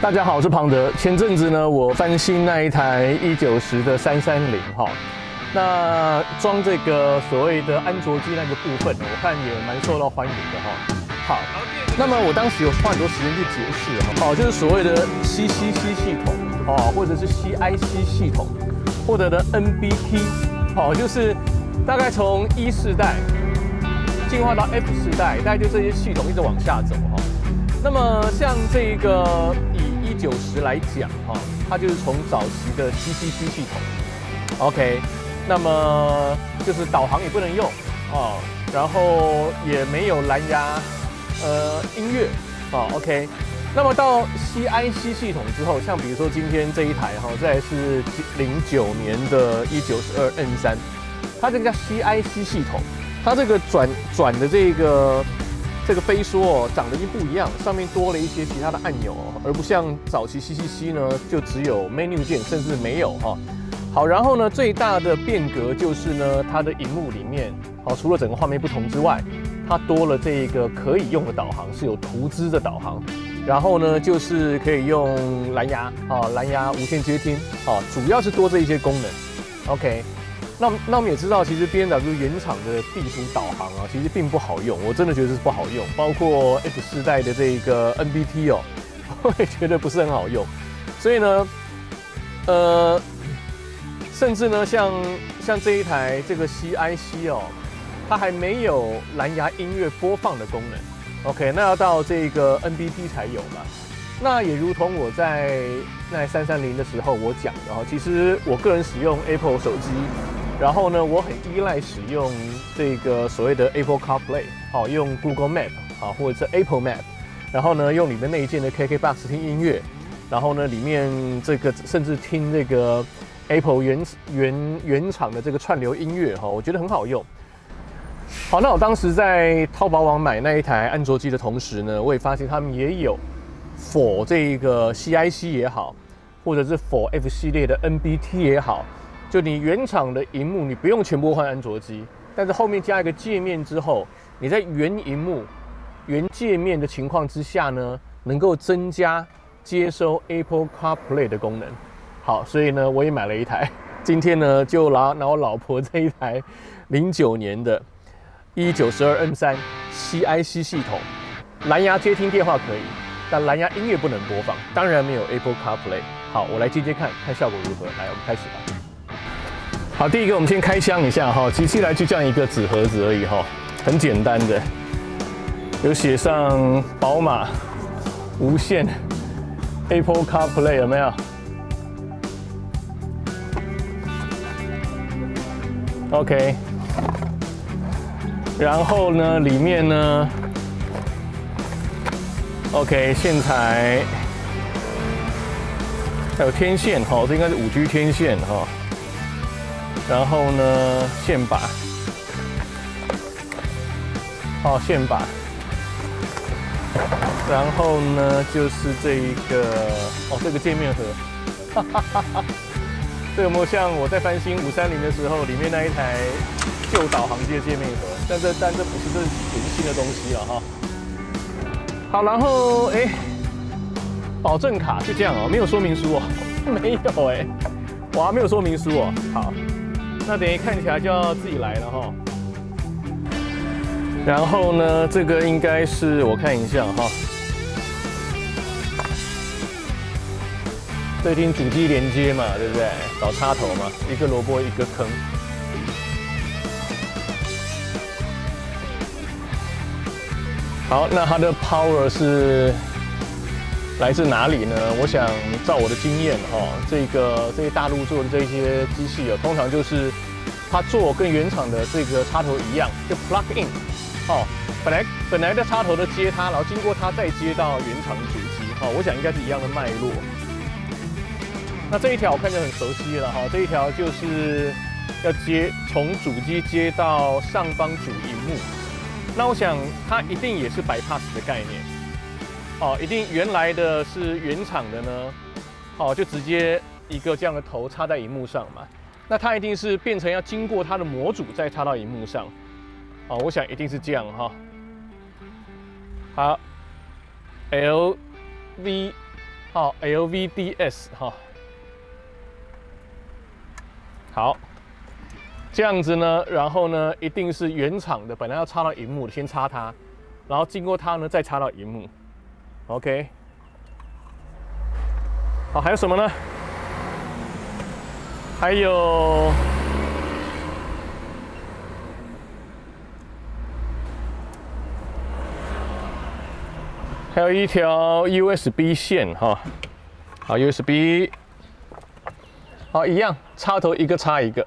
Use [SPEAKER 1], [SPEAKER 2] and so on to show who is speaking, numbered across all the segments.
[SPEAKER 1] 大家好，我是庞德。前阵子呢，我翻新那一台190的330哈，那装这个所谓的安卓机那个部分，我看也蛮受到欢迎的哈。好，那么我当时有花很多时间去解释哈，就是所谓的 CCC 系统哦，或者是 CIC 系统，或者的 NBT 哦，就是大概从1世代进化到 F 世代，大概就这些系统一直往下走哈。那么像这个以190来讲哈，它就是从早期的 CCC 系统 ，OK， 那么就是导航也不能用哦，然后也没有蓝牙音乐啊 ，OK， 那么到 CIC 系统之后，像比如说今天这一台哈，这还是09年的192 N3， 它这个叫 CIC 系统，它这个转的这个飞梭哦，长得已经不一样，上面多了一些其他的按钮哦，而不像早期 CCC 呢，就只有 menu 键，甚至没有哈。好，然后呢，最大的变革就是呢，它的荧幕里面，好，除了整个画面不同之外，它多了这个可以用的导航，是有图资的导航。然后呢，就是可以用蓝牙啊，蓝牙无线接听啊，主要是多这一些功能。OK。那我们也知道，其实 BMW 原厂的地图导航啊，其实并不好用，我真的觉得是不好用。包括 F 世代的这个 NBT 哦，我也觉得不是很好用。所以呢，甚至呢，像这一台这个 CIC 哦，它还没有蓝牙音乐播放的功能。OK， 那要到这个 NBT 才有嘛。那也如同我在那330的时候我讲的哈，其实我个人使用 Apple 手机。然后呢，我很依赖使用这个所谓的 Apple CarPlay， 好，用 Google Map 啊，或者是 Apple Map， 然后呢，用里面内建的 KKBOX 听音乐，然后呢，里面这个甚至听这个 Apple 原厂的这个串流音乐哈，我觉得很好用。好，那我当时在淘宝网买那一台安卓机的同时呢，我也发现他们也有 for 这个 CIC 也好，或者是 for F 系列的 NBT 也好。就你原厂的荧幕，你不用全部换安卓机，但是后面加一个界面之后，你在原荧幕、原界面的情况之下呢，能够增加接收 Apple CarPlay 的功能。好，所以呢，我也买了一台。今天呢，就拿我老婆这一台09年的192 N3 CIC 系统，蓝牙接听电话可以，但蓝牙音乐不能播放，当然没有 Apple CarPlay。好，我来接接看效果如何。来，我们开始吧。好，第一个我们先开箱一下哈，集起来就这样一个纸盒子而已哈，很简单的，有写上宝马无线 Apple CarPlay 有没有 ？OK， 然后呢，里面呢 ，OK， 线材还有天线哈，这应该是5G 天线哈。然后呢，线把，哦，线把，然后呢就是这一个，哦，这个界面盒，哈哈哈哈，这有没有像我在翻新530的时候，里面那一台旧导航机的界面盒？但这不是，这是全新的东西了哈。好，然后保证卡就这样哦，没有说明书哦，没有哇，没有说明书哦，好。那等于看起来就要自己来了哈。然后呢，这个应该是我看一下哈，这听主机连接嘛，对不对？找插头嘛，一个萝卜一个坑。好，那它的 power 是来自哪里呢？我想照我的经验哈，这些大陆做的这些机器通常就是它做跟原厂的这个插头一样，就 plug in， 哦，本来的插头的接它，然后经过它再接到原厂主机，我想应该是一样的脉络。那这一条我看着很熟悉了哈，这一条就是要从主机接到上方主萤幕，那我想它一定也是 bypass 的概念。哦，一定原来的是原厂的呢，哦，就直接一个这样的头插在荧幕上嘛。那它一定是变成要经过它的模组再插到荧幕上，哦，我想一定是这样哈。好 ，LV 好 LVDS 哈，好，这样子呢，然后呢，一定是原厂的，本来要插到荧幕的，先插它，然后经过它呢，再插到荧幕 ，OK。好，还有什么呢？还有。 还有一条 USB 线哈，好 USB， 好一样，插头一个插一个。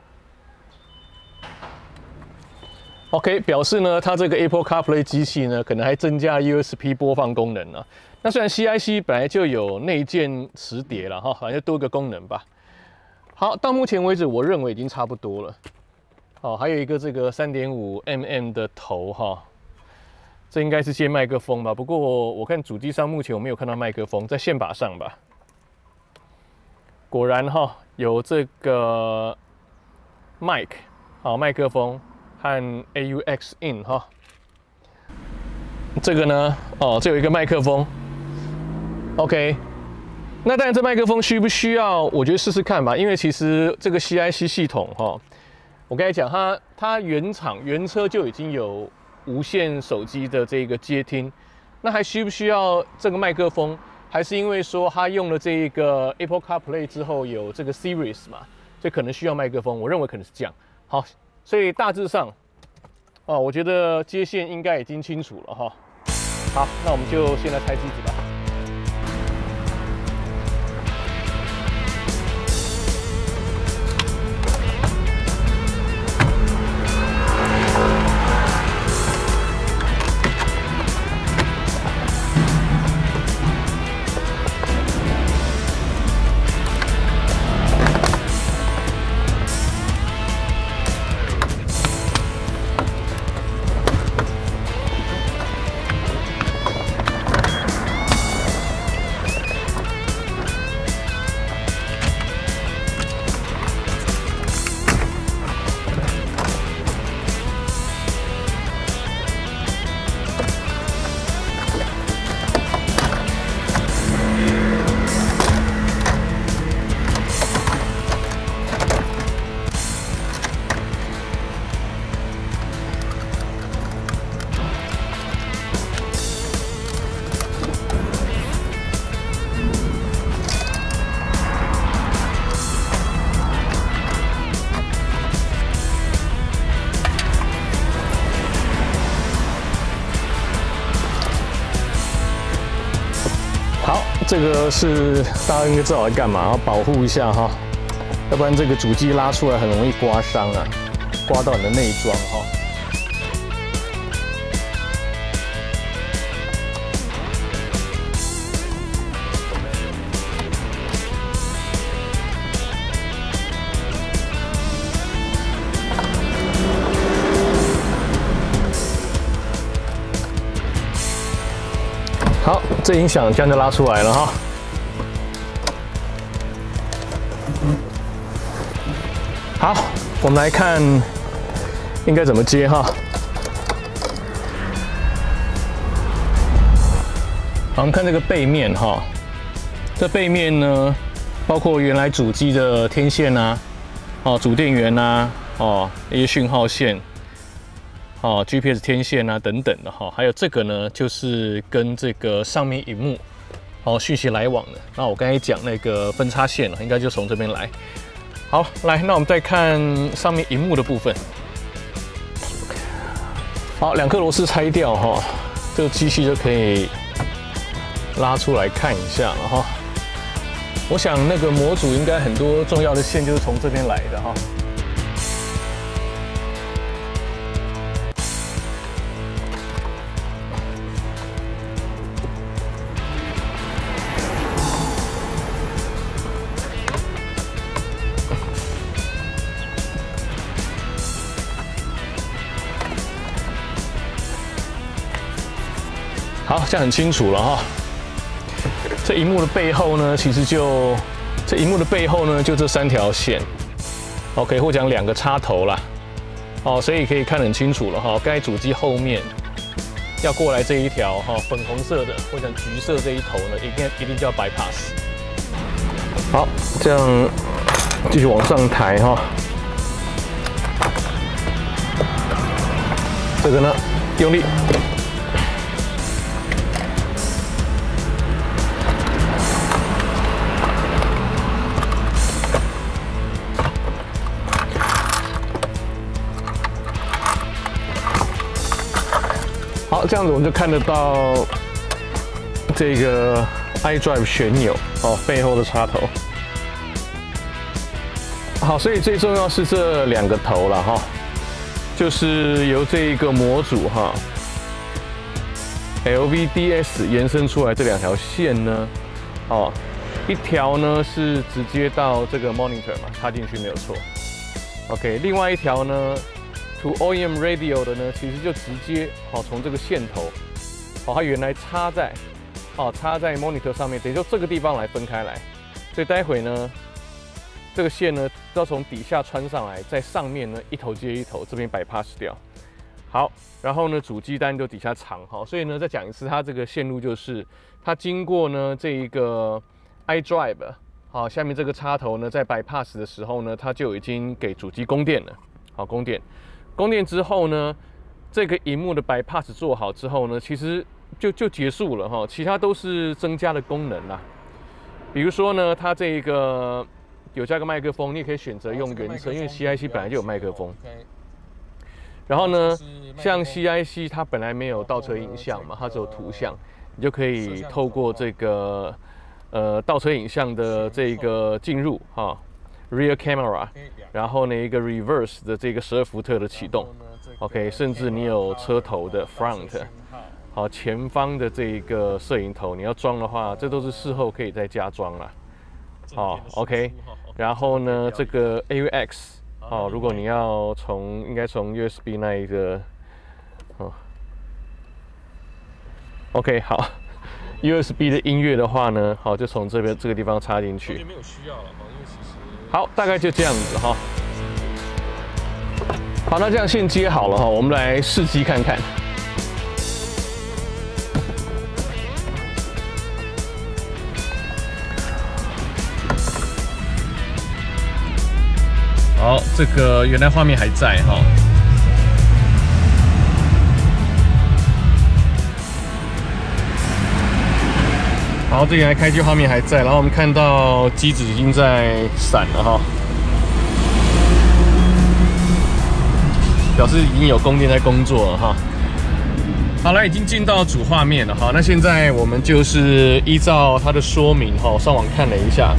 [SPEAKER 1] OK， 表示呢，它这个 Apple CarPlay 机器呢，可能还增加 USB 播放功能呢。那虽然 CIC 本来就有内建磁碟了哈，好像多个功能吧。好，到目前为止，我认为已经差不多了。好，还有一个这个 3.5mm 的头哈。 这应该是接麦克风吧，不过我看主机上目前我没有看到麦克风，在线把上吧。果然哈，有这个 mic 好麦克风和 AUX in 哈。这个呢，哦，这有一个麦克风 ，OK。那当然，这麦克风需不需要？我觉得试试看吧，因为其实这个 CIC 系统哈，我刚才讲它原厂原车就已经有。 无线手机的这个接听，那还需不需要这个麦克风？还是因为说它用了这个 Apple CarPlay 之后有这个 Sirius 嘛，所以可能需要麦克风？我认为可能是这样。好，所以大致上，哦，我觉得接线应该已经清楚了哈。好，那我们就先来拆机子吧。 这个是大家应该知道我在干嘛，要保护一下哈，要不然这个主机拉出来很容易刮伤啊，刮到你的内装哈。好，这音响这样就拉出来了哈。好，我们来看应该怎么接哈。好，我们看这个背面哈，这背面呢，包括原来主机的天线啊，哦，主电源啊，哦，一些讯号线。 哦 ，GPS 天线啊等等的哈，还有这个呢，就是跟这个上面萤幕哦讯息来往的。那我刚才讲那个分叉线应该就从这边来。好，来，那我们再看上面萤幕的部分。好，两颗螺丝拆掉哈，这个机器就可以拉出来看一下了哈。我想那个模组应该很多重要的线就是从这边来的哈。 好，这样很清楚了哈。这萤幕的背后呢，其实就这萤幕的背后呢，就这3条线 ，OK， 或讲2个插头啦。哦，所以可以看得很清楚了哈。刚才主机后面要过来这一条哈粉红色的或者橘色这一头呢，一定就要 bypass。好，这样继续往上抬哈。这个呢，用力。好，这样子我们就看得到这个 iDrive 旋钮哦，背后的插头。好，所以最重要是这2个头了哈，就是由这一个模组哈 LVDS 延伸出来这2条线呢，哦，一条呢是直接到这个 monitor 嘛，插进去没有错。OK， 另外一条呢 to OEM radio 的呢，其实就直接从这个线头，它原来插在 monitor 上面，等于说这个地方来分开来，所以待会呢，这个线呢要从底下穿上来，在上面呢一头接一头，这边bypass掉。好，然后呢主机单就底下藏所以呢再讲一次，它这个线路就是它经过呢这一个 iDrive 下面这个插头呢在 bypass 的时候呢，它就已经给主机供电了。好，供电之后呢，这个萤幕的 bypass 做好之后呢，其实就结束了哈，其他都是增加的功能啦。比如说呢，它这个有加个麦克风，你也可以选择用原车，因为 CIC 本来就有麦克风。然后呢，像 CIC 它本来没有倒车影像嘛，它只有图像，你就可以透过这个倒车影像的这个进入rear camera， 然后呢一个 reverse 的这个12伏特的启动 ，OK， 甚至你有车头的 front， 好，前方的这个摄影头你要装的话，这都是事后可以再加装啦。好 ，OK， 然后呢这个 AUX， 如果你要应该从 USB 那一个，OK， 好 ，USB 的音乐的话呢，好就从这个地方插进去。没有需要了，因为其实。好，大概就这样子哈。好，那这样线接好了哈，我们来试机看看。好，这个原来画面还在哈。好，这个开机画面还在，然后我们看到机子已经在闪了哈，表示已经有供电在工作了哈。好了，已经进到主画面了哈。那现在我们就是依照它的说明哈，上网看了一下。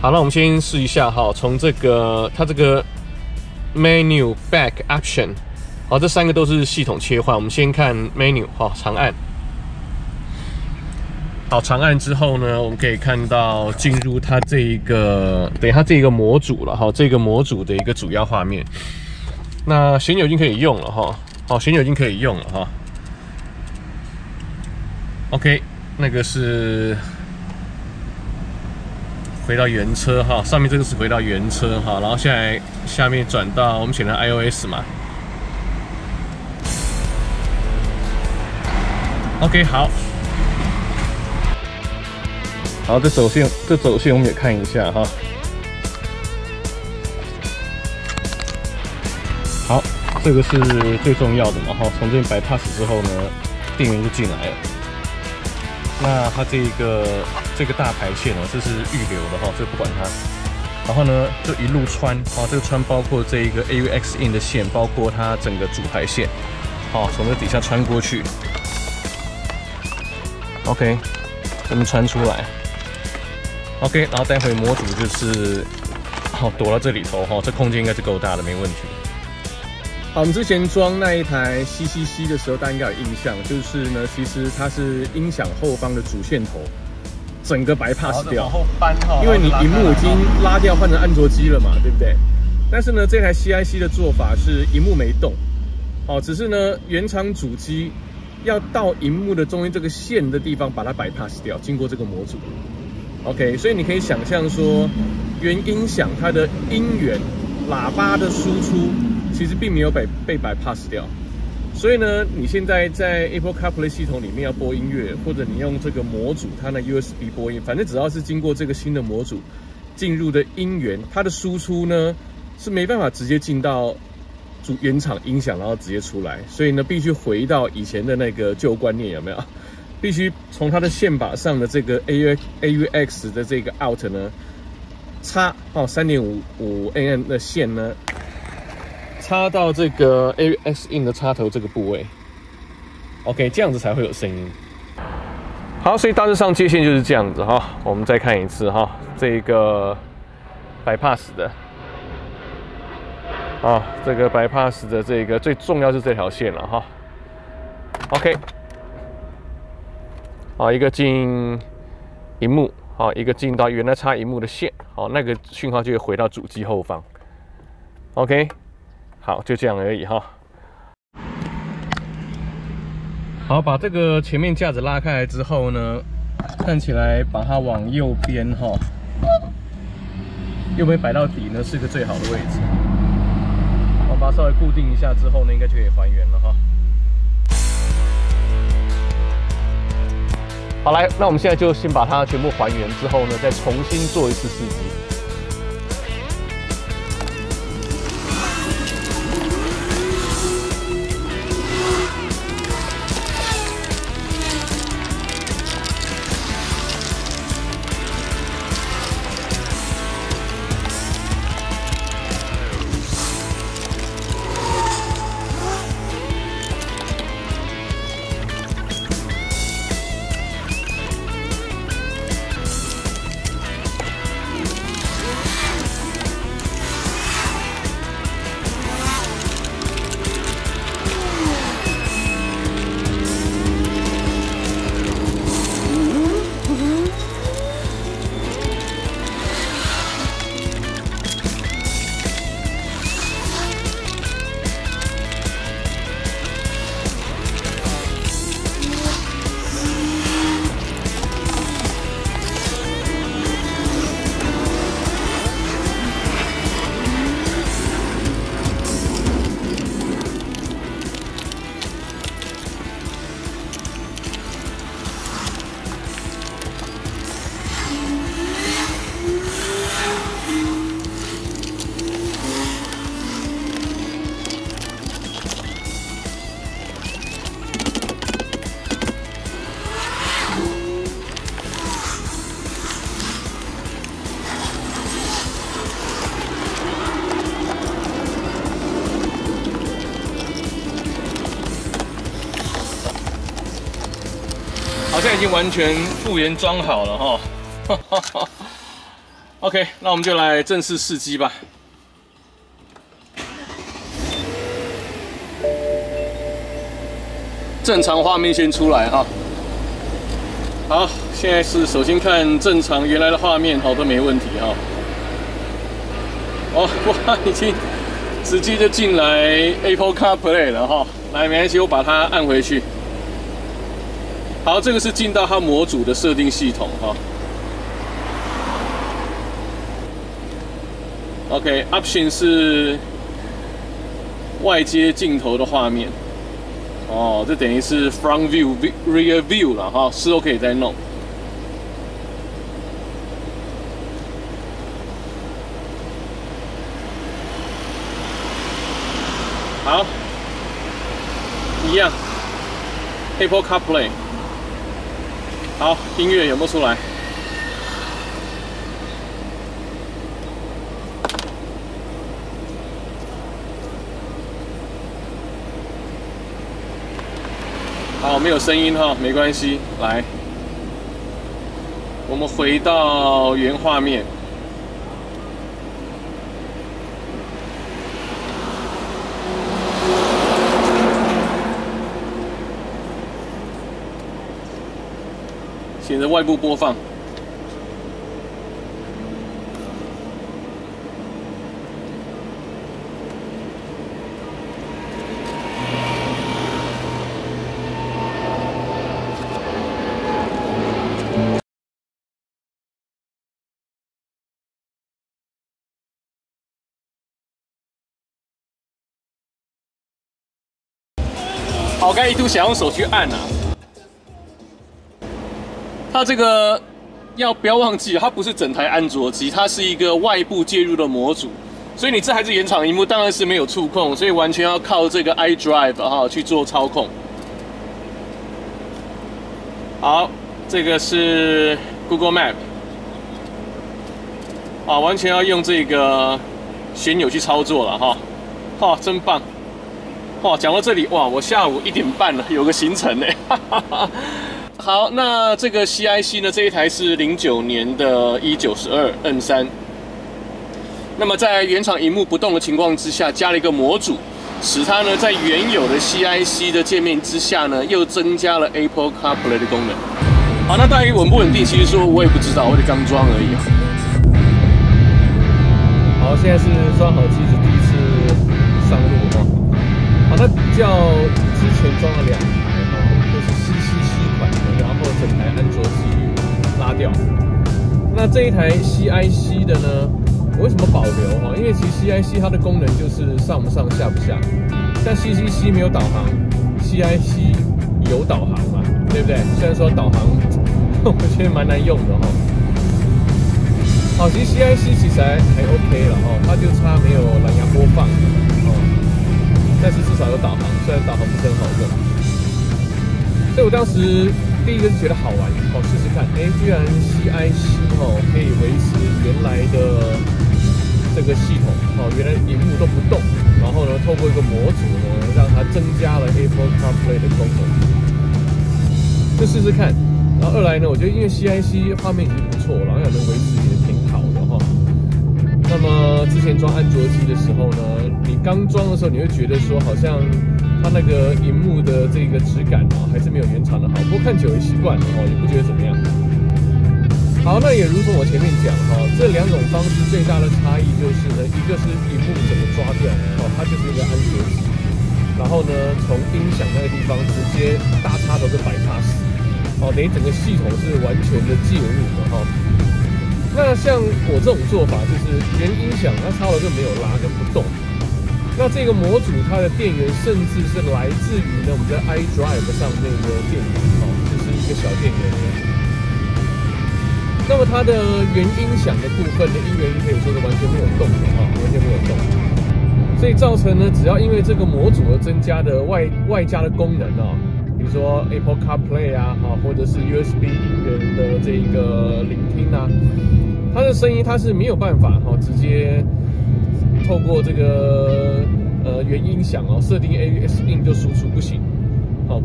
[SPEAKER 1] 好，那我们先试一下哈，从它这个 menu back option， 好，这3个都是系统切换。我们先看 menu 哈，长按。好，长按之后呢，我们可以看到进入它这一个，它这个模组了哈，这个模组的一个主要画面。那旋钮已经可以用了哈，好，旋钮已经可以用了哈。OK， 那个是回到原车哈，上面这个是回到原车哈，然后现在下面转到我们选的 iOS 嘛。OK， 好。好，这走线我们也看一下哈。好，这个是最重要的嘛哈，从这边bypass之后呢，电源就进来了。那它这个大排线这是预留的哈，这不管它。然后呢，就一路穿，这个穿包括这一个 AUX in 的线，包括它整个主排线，从这底下穿过去。OK， 这么穿出来。OK， 然后待会模组就是躲到这里头这空间应该是够大的，没问题。好，我们之前装那一台 CCC 的时候，大家应该有印象，就是呢，其实它是音响后方的主线头，整个bypass掉，因为你萤幕已经拉掉换成安卓机了嘛，对不对？但是呢，这台 CIC 的做法是萤幕没动，只是呢原厂主机要到萤幕的中间这个线的地方把它bypass掉，经过这个模组。OK， 所以你可以想象说，原音响它的音源、喇叭的输出，其实并没有被bypass掉。所以呢，你现在在 Apple CarPlay 系统里面要播音乐，或者你用这个模组，它的 USB 播音，反正只要是经过这个新的模组进入的音源，它的输出呢是没办法直接进到原厂音响，然后直接出来，所以呢，必须回到以前的那个旧观念，有没有？必须从它的线把上的这个 AUX 的这个 out 呢，插3.55mm 的线呢，插到这个 AUX in 的插头这个部位。OK， 这样子才会有声音。好，所以大致上接线就是这样子哈。我们再看一次哈，这个 bypass 的。这个 bypass 的这个最重要是这条线了哈。OK， 一个进萤幕，一个进到原来插萤幕的线，那个讯号就会回到主机后方。OK， 好，就这样而已哈。好，把这个前面架子拉开来之后呢，看起来把它往右边哈，右边摆到底呢是个最好的位置。我把它稍微固定一下之后呢，应该就可以还原了哈。好，来，那我们现在就先把它全部还原之后呢，再重新做一次试机。好，现在已经完全复原装好了哈。OK， 那我们就来正式试机吧。正常画面先出来哈。好，现在是首先看正常原来的画面，都没问题哈。哇，已经直接就进来 Apple CarPlay 了哈。来，没关系，我把它按回去。好，这个是进到它模组的设定系统哈。OK，Option 是外接镜头的画面。这等于是 Front View、Rear View 了哈，事后可以再弄。好，一样 ，Apple CarPlay。好，音乐有没有出来？好，没有声音哈，没关系。来，我们回到原画面。选择外部播放。我刚一度想用手去按啊。它这个不要忘记，它不是整台安卓机，它是一个外部介入的模组，所以你这台是原厂萤幕，当然是没有触控，所以完全要靠这个 iDrive 哈去做操控。好，这个是 Google Map， 啊，完全要用这个旋钮去操作了哈，哇，真棒！哇，讲到这里，哇，我下午1点半了，有个行程呢。好，那这个 CIC 呢，这一台是09年的E92M3。那么在原厂萤幕不动的情况之下，加了一个模组，使它呢在原有的 CIC 的界面之下呢，又增加了 Apple CarPlay 的功能。好，那到底稳不稳定？其实说我也不知道，我得刚装而已。好，现在是装好机子第一次上路哈。好，它比较之前装了2台哈，就是 CCC 款的，然后整台安卓机拉掉。那这一台 CIC 的呢，我为什么保留哈？因为其实 CIC 它的功能就是上不上下不下，像 CCC 没有导航 ，CIC 有导航嘛，对不对？虽然说导航我觉得蛮难用的哈。好，其实 CIC 其实还 OK 了哈，它就差没有蓝牙播放哦，但是至少有导航，虽然导航不是很好用。所以我当时第一个是觉得好玩哦，试试看，居然 CIC 哦可以维持原来的这个系统哦，原来萤幕都不动，然后呢，透过一个模组呢，让它增加了 Apple CarPlay 的功能，就试试看。然后二来呢，我觉得因为 CIC 画面已经不错了，然后能维持也挺好的哈。那么之前装安卓机的时候呢，你刚装的时候，你会觉得说好像它那个萤幕的这个质感哦，还是没有原厂的好。不过看久也习惯了哦，也不觉得怎么样。好，那也如同我前面讲哈，这2种方式最大的差异就是呢，一个是萤幕整个抓掉哦，它就是一个安卓机，然后呢，从音响那个地方直接大插头就bypass。哦，等于整个系统是完全的介入的哈。那像我这种做法，就是原音响它插头就没有拉跟不动。那这个模组它的电源甚至是来自于呢我们在 iDrive 上面的电源哦，就是一个小电源而已。那么它的原音响的部分的音源可以说是完全没有动的哈，完全没有动。所以造成呢，只要因为这个模组而增加的外加的功能啊。比如说 Apple CarPlay 啊，或者是 USB 音源的这个聆听啊，它的声音它是没有办法直接透过这个原音响设定 AUX in 就输出，不行，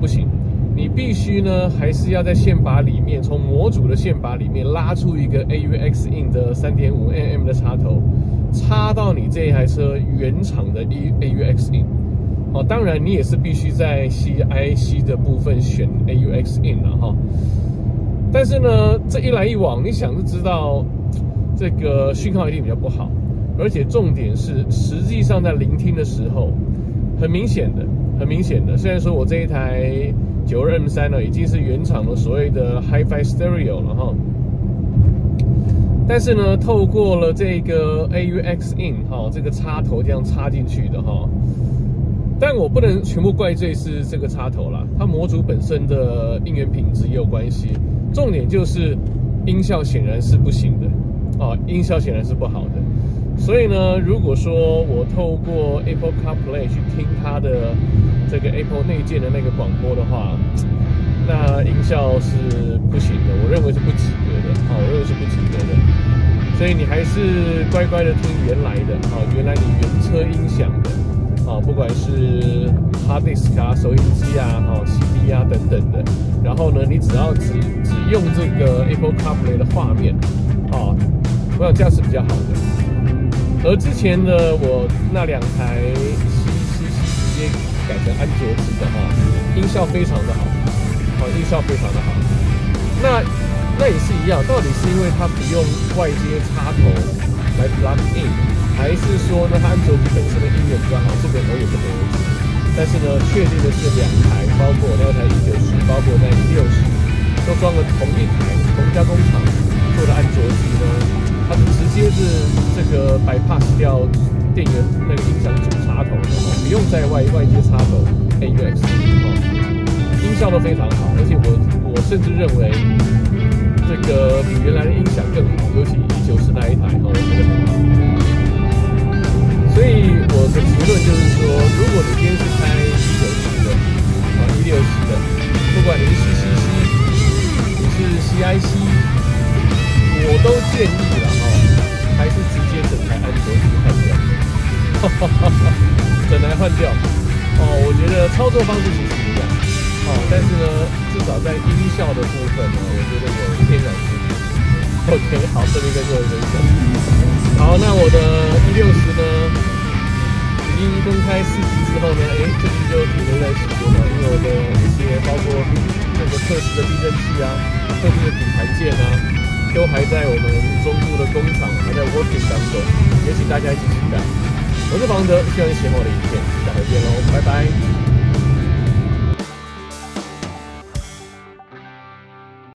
[SPEAKER 1] 不行，你必须呢还是要在线拔里面从模组的线拔里面拉出一个 AUX in 的 3.5mm 的插头，插到你这一台车原厂的 AUX in。哦，当然你也是必须在 CIC 的部分选 AUX in 了哈。但是呢，这一来一往，你想就知道这个讯号一定比较不好，而且重点是，实际上在聆听的时候，很明显的，虽然说我这一台92M3呢已经是原厂的所谓的 Hi-Fi Stereo 了哈，但是呢，透过了这个 AUX in 这个插头这样插进去的哈。但我不能全部怪罪是这个插头啦，它模组本身的音源品质也有关系。重点就是音效显然是不行的，音效显然是不好的。所以呢，如果说我透过 Apple CarPlay 去听它的这个 Apple 内建的那个广播的话，那音效是不行的，我认为是不及格的，我认为是不及格的。所以你还是乖乖的听原来的，原来你原车音响的。不管是 hard disk 啊、收音机啊、CD 啊等等的，然后呢，你只要只用这个 Apple CarPlay 的画面，我想这样是比较好的。而之前的我那2台 CCC 直接改成安卓机的音效非常的好，音效非常的好。那也是一样，到底是因为它不用外接插头来 plug in？还是说呢，它安卓机本身的音源比较好，这个我也不得而知。但是呢，确定的是2台，包括那台190，包括那160，都装了同一台、同家工厂做的安卓机呢，它是直接是这个bypass掉
[SPEAKER 2] 电源那个音响主插头的哦，不用在外接插头 AUX 哦，音效都非常好，而且我甚至认为这个比原来的音响更好，尤其190那一台哦，我觉得很好。所以我的结论就是说，如果你今天是开190的啊160的，不管你是 CCC， 你是 CIC， 我都建议了哦，还是直接整台安卓机换掉，整台换掉哦。我觉得操作方式其实一样哦，但是呢，至少在音效的部分呢，我觉得有天然之别。OK， 好，这边跟各位分享。好，那我的160呢？已经分开4集之后呢，最近就停留在使用了，因为我的一些包括那个测试的避震器啊、特定的底盘件啊，都还在我们中部的工厂还在 working 当中，也请大家一起期待。我是房德，希望你喜欢我的影片，下回见喽，拜拜。